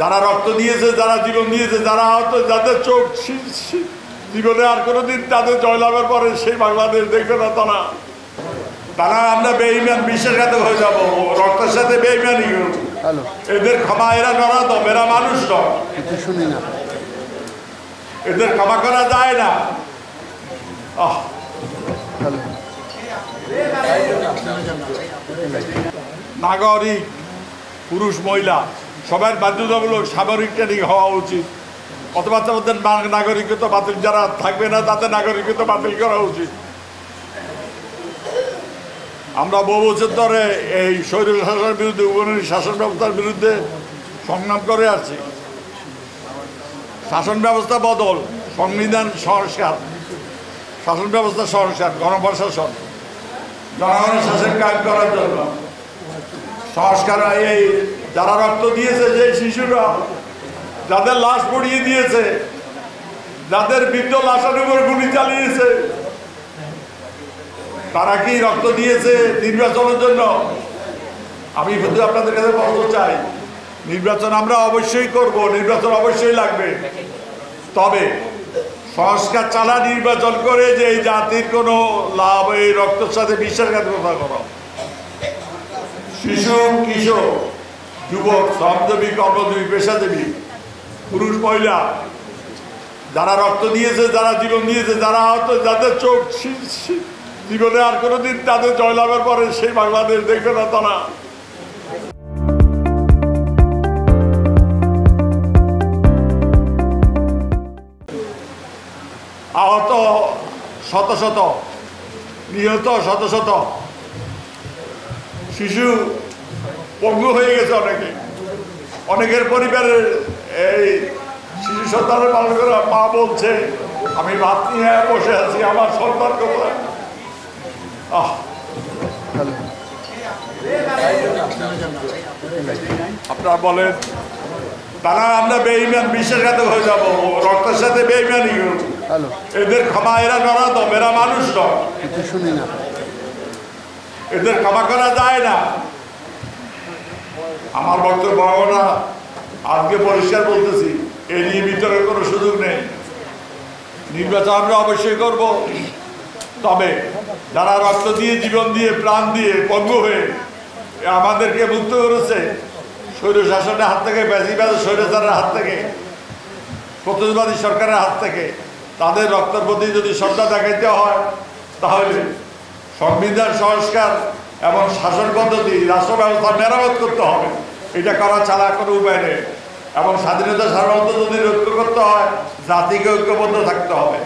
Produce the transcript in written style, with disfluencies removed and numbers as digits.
যারা রক্ত দিয়েছে, যারা জীবন দিয়েছে, যারা আহত, যাদের চোখ জীবনে আর কোনোদিন তাদের জয়লাভের পরে সেই বাংলাদেশ দেখবে না তারা। তারা আমরা বেঈমান বিশ্বাসঘাতক হয়ে যাবো, রক্তের সাথে বেঈমানি। এদের ক্ষমা এরা নরাদম, এরা মানুষ নয়, শুনি না, এদের ক্ষমা করা যায় না। নাগরিক পুরুষ মহিলা সবার বাধ্যতামূলক সামরিক ট্রেনিং হওয়া উচিত, অথবা তাদের নাগরিকত্ব বাতিল, যারা থাকবে না তাদের নাগরিকত্ব বাতিল করা উচিত। আমরা বহু বছর ধরে এই স্বৈর শাসনের বিরুদ্ধে, উপনিবেশ শাসন ব্যবস্থার বিরুদ্ধে সংগ্রাম করে আসছি। শাসন ব্যবস্থা বদল, সংবিধান সংস্কার, শাসন ব্যবস্থা সংস্কার, গণপ্রশাসন, জনগণের শাসন কায়েম করার জন্য সংস্কার। এই যারা রক্ত দিয়েছে, যে শিশুরা যাদের লাশ পড়িয়ে দিয়েছে, যাদের বৃদ্ধ লাশের উপর গুলি চালিয়েছে, তারা কি রক্ত দিয়েছে নির্বাচনের জন্য? আমি শুধু আপনাদের কাছে বলতে চাই, নির্বাচন আমরা অবশ্যই করব, নির্বাচন অবশ্যই লাগবে, তবে সংস্কার ছাড়া নির্বাচন করে যে এই জাতির কোনো লাভ, এই রক্তের সাথে বিশ্বাসঘাতকতা করা, শিশু, কিশোর, যুবক, শ্রমজীবী, কর্মজীবী, পেশাজীবী, পুরুষ মহিলা, যারা রক্ত দিয়েছে, যারা জীবন দিয়েছে, যারা আহত, যাদের চোখ জীবনে আর কোনোদিন তাদের জয়লাভের পরে সেই বাংলাদেশ দেখবে না তারা। আহত শত শত, নিহত শত শত, শিশু পঙ্গু হয়ে গেছে অনেকে, অনেকের পরিবারের এই শিশু সন্তানের পালন করা মা বলছে, আমি ভাত নিয়ে বসে আছি, আমার সন্তান কোথায়? আপনারা বলেন, তারা আমরা বেঈমান বিশ্বাসঘাতক হয়ে যাবো, রক্তের সাথে বেঈমানি। এদের ক্ষমা এরা নরাদম, এরা মানুষ নয়, শুনি না, এদের ক্ষমা করা যায় না। আমার বক্তব্য না, আজকে পরিষ্কার বলতেছি, এই নিয়ে বিতর্কের কোনো সুযোগ নেই। নির্বাচন আমরা অবশ্যই করব, তবে যারা রক্ত দিয়ে, জীবন দিয়ে, প্রাণ দিয়ে, পঙ্গু হয়ে আমাদেরকে মুক্ত করেছে স্বৈর শাসনের হাত থেকে, বেশিরভাগ স্বৈরাচারের হাত থেকে, প্রতিবাদী সরকারের হাত থেকে, তাদের রক্তের প্রতি যদি শ্রদ্ধা দেখাইতে হয়, তাহলে সংবিধান সংস্কার এবং শাসন পদ্ধতি, রাষ্ট্র ব্যবস্থা মেরামত করতে হবে। এটা করা ছাড়া কোনো উপায় নেই। এবং স্বাধীনতা সার্বভৌমত্ব যদি রক্ষা করতে হয়, জাতিকে ঐক্যবদ্ধ থাকতে হবে।